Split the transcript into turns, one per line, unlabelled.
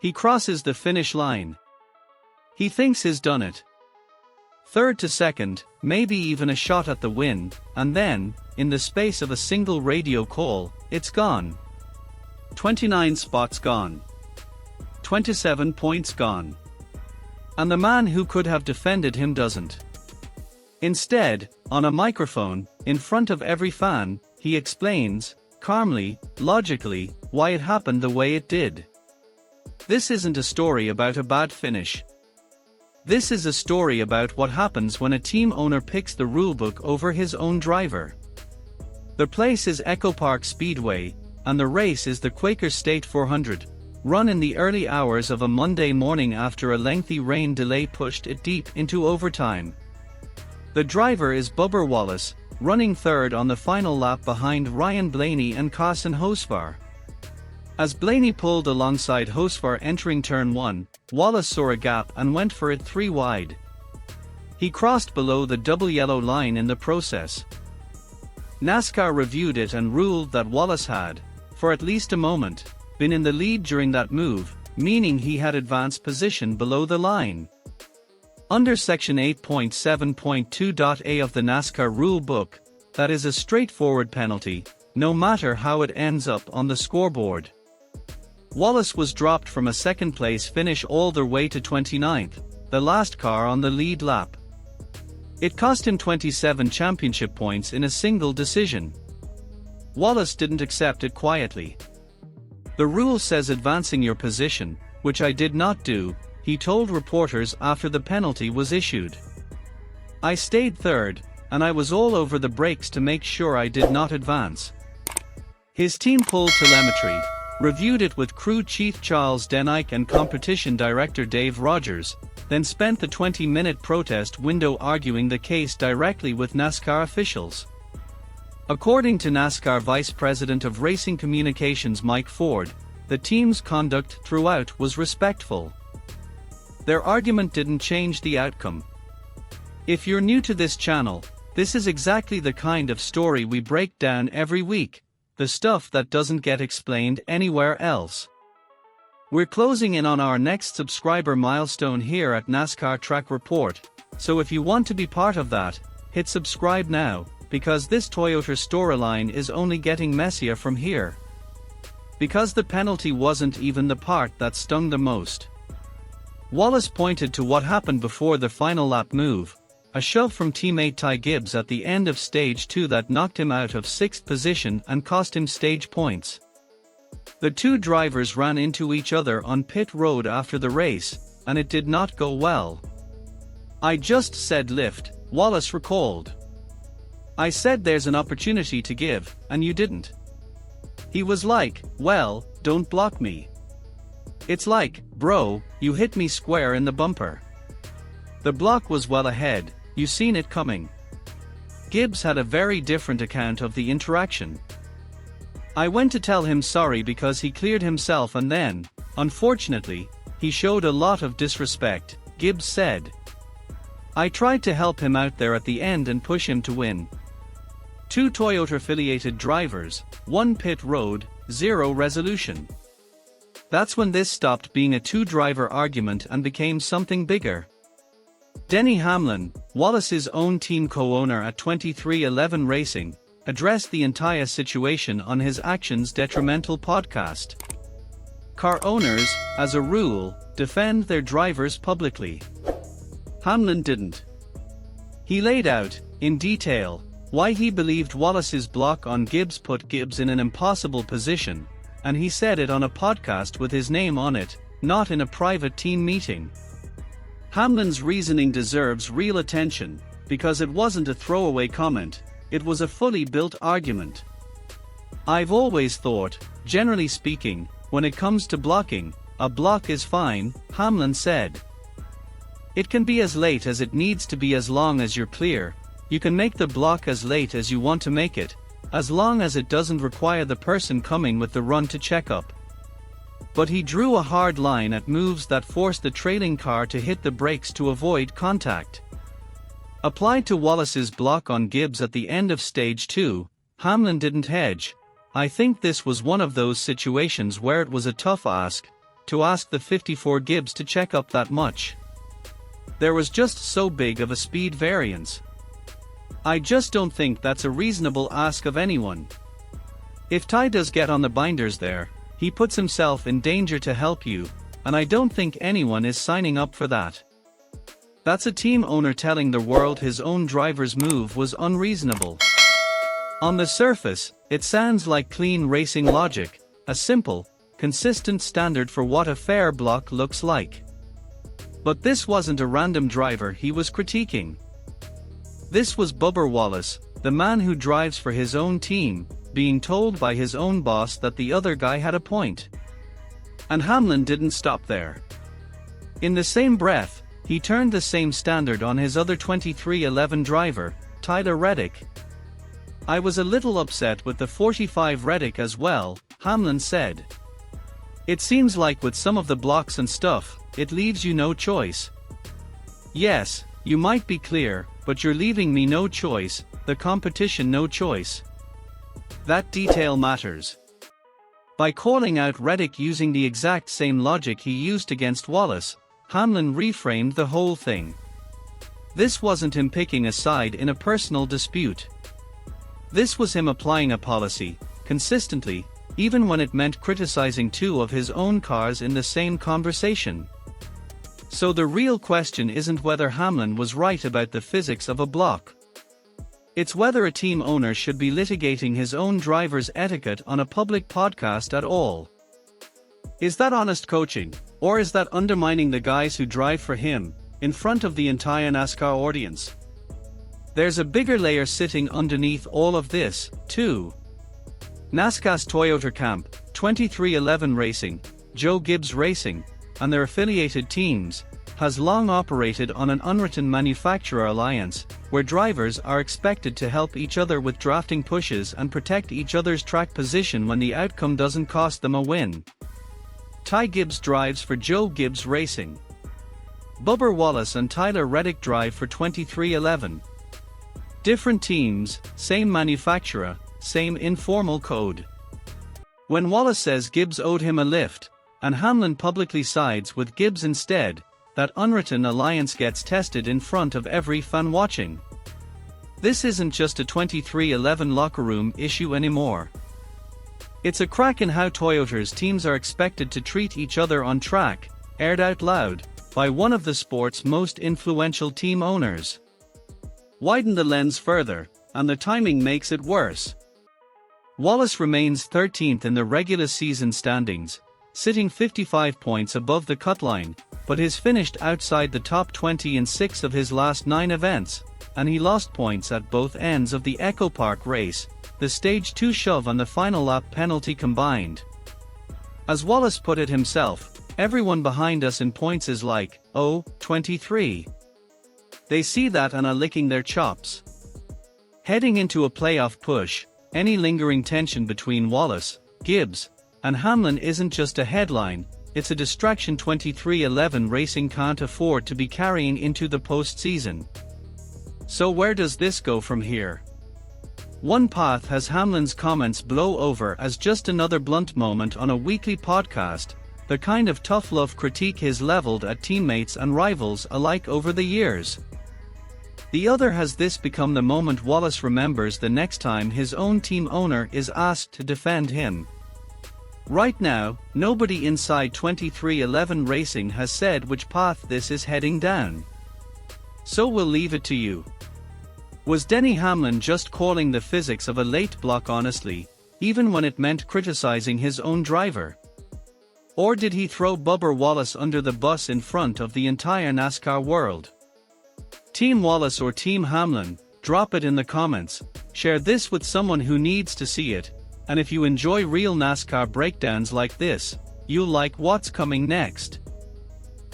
He crosses the finish line. He thinks he's done it. Third to second, maybe even a shot at the win, and then, in the space of a single radio call, it's gone. 29 spots gone. 27 points gone. And the man who could have defended him doesn't. Instead, on a microphone, in front of every fan, he explains, calmly, logically, why it happened the way it did. This isn't a story about a bad finish. This is a story about what happens when a team owner picks the rulebook over his own driver. The place is Echo Park Speedway, and the race is the Quaker State 400, run in the early hours of a Monday morning after a lengthy rain delay pushed it deep into overtime. The driver is Bubba Wallace, running third on the final lap behind Ryan Blaney and Carson Hocevar. As Blaney pulled alongside Hocevar entering turn 1, Wallace saw a gap and went for it 3 wide. He crossed below the double yellow line in the process. NASCAR reviewed it and ruled that Wallace had, for at least a moment, been in the lead during that move, meaning he had advanced position below the line. Under Section 8.7.2.a of the NASCAR rule book, that is a straightforward penalty, no matter how it ends up on the scoreboard. Wallace was dropped from a second-place finish all the way to 29th, the last car on the lead lap. It cost him 27 championship points in a single decision. Wallace didn't accept it quietly. The rule says advancing your position, which I did not do, he told reporters after the penalty was issued. I stayed third, and I was all over the brakes to make sure I did not advance. His team pulled telemetry, reviewed it with crew chief Charles Denny and competition director Dave Rogers, then spent the 20-minute protest window arguing the case directly with NASCAR officials. According to NASCAR Vice President of Racing Communications Mike Ford, the team's conduct throughout was respectful. Their argument didn't change the outcome. If you're new to this channel, this is exactly the kind of story we break down every week, the stuff that doesn't get explained anywhere else. We're closing in on our next subscriber milestone here at NASCAR Track Report, so if you want to be part of that, hit subscribe now, because this Toyota storyline is only getting messier from here. Because the penalty wasn't even the part that stung the most. Wallace pointed to what happened before the final lap move, a shove from teammate Ty Gibbs at the end of stage 2 that knocked him out of 6th position and cost him stage points. The two drivers ran into each other on pit road after the race, and it did not go well. I just said lift, Wallace recalled. I said there's an opportunity to give, and you didn't. He was like, well, don't block me. It's like, bro, you hit me square in the bumper. The block was well ahead, you seen it coming. Gibbs had a very different account of the interaction. I went to tell him sorry because he cleared himself and then, unfortunately, he showed a lot of disrespect, Gibbs said. I tried to help him out there at the end and push him to win. 2 Toyota-affiliated drivers, 1 pit road, 0 resolution. That's when this stopped being a 2-driver argument and became something bigger. Denny Hamlin, Wallace's own team co-owner at 2311 Racing, addressed the entire situation on his Actions Detrimental podcast. Car owners, as a rule, defend their drivers publicly. Hamlin didn't. He laid out, in detail, why he believed Wallace's block on Gibbs put Gibbs in an impossible position, and he said it on a podcast with his name on it, not in a private team meeting. Hamlin's reasoning deserves real attention, because it wasn't a throwaway comment, it was a fully built argument. I've always thought, generally speaking, when it comes to blocking, a block is fine, Hamlin said. It can be as late as it needs to be as long as you're clear, you can make the block as late as you want to make it, as long as it doesn't require the person coming with the run to check up. But he drew a hard line at moves that forced the trailing car to hit the brakes to avoid contact. Applied to Wallace's block on Gibbs at the end of stage 2, Hamlin didn't hedge. I think this was one of those situations where it was a tough ask, to ask the 54 Gibbs to check up that much. There was just so big of a speed variance. I just don't think that's a reasonable ask of anyone. If Ty does get on the binders there, he puts himself in danger to help you, and I don't think anyone is signing up for that. That's a team owner telling the world his own driver's move was unreasonable. On the surface, it sounds like clean racing logic, a simple, consistent standard for what a fair block looks like. But this wasn't a random driver he was critiquing. This was Bubba Wallace, the man who drives for his own team, being told by his own boss that the other guy had a point. And Hamlin didn't stop there. In the same breath, he turned the same standard on his other 2311 driver, Tyler Reddick. I was a little upset with the 45 Reddick as well, Hamlin said. It seems like with some of the blocks and stuff, it leaves you no choice. Yes, you might be clear, but you're leaving me no choice, the competition no choice. That detail matters. By calling out Reddick using the exact same logic he used against Wallace, Hamlin reframed the whole thing. This wasn't him picking a side in a personal dispute. This was him applying a policy, consistently, even when it meant criticizing two of his own cars in the same conversation. So the real question isn't whether Hamlin was right about the physics of a block. It's whether a team owner should be litigating his own driver's etiquette on a public podcast at all. Is that honest coaching, or is that undermining the guys who drive for him, in front of the entire NASCAR audience? There's a bigger layer sitting underneath all of this, too. NASCAR's Toyota camp, 2311 Racing, Joe Gibbs Racing, and their affiliated teams, has long operated on an unwritten manufacturer alliance, where drivers are expected to help each other with drafting pushes and protect each other's track position when the outcome doesn't cost them a win. Ty Gibbs drives for Joe Gibbs Racing. Bubba Wallace and Tyler Reddick drive for 2311. Different teams, same manufacturer, same informal code. When Wallace says Gibbs owed him a lift, and Hamlin publicly sides with Gibbs instead, that unwritten alliance gets tested in front of every fan watching. This isn't just a 2311 locker room issue anymore. It's a crack in how Toyota's teams are expected to treat each other on track, aired out loud, by one of the sport's most influential team owners. Widen the lens further, and the timing makes it worse. Wallace remains 13th in the regular season standings, sitting 55 points above the cut line, but has finished outside the top 20 in 6 of his last 9 events, and he lost points at both ends of the Echo Park race, the Stage 2 shove and the final lap penalty combined. As Wallace put it himself, everyone behind us in points is like, oh, 23. They see that and are licking their chops. Heading into a playoff push, any lingering tension between Wallace, Gibbs, and Hamlin isn't just a headline, it's a distraction 2311 Racing can't afford to be carrying into the postseason. So where does this go from here? One path has Hamlin's comments blow over as just another blunt moment on a weekly podcast, the kind of tough love critique he's leveled at teammates and rivals alike over the years. The other has this become the moment Wallace remembers the next time his own team owner is asked to defend him. Right now, nobody inside 2311 Racing has said which path this is heading down. So we'll leave it to you. Was Denny Hamlin just calling the physics of a late block honestly, even when it meant criticizing his own driver? Or did he throw Bubba Wallace under the bus in front of the entire NASCAR world? Team Wallace or Team Hamlin, drop it in the comments, share this with someone who needs to see it, and if you enjoy real NASCAR breakdowns like this, you'll like what's coming next.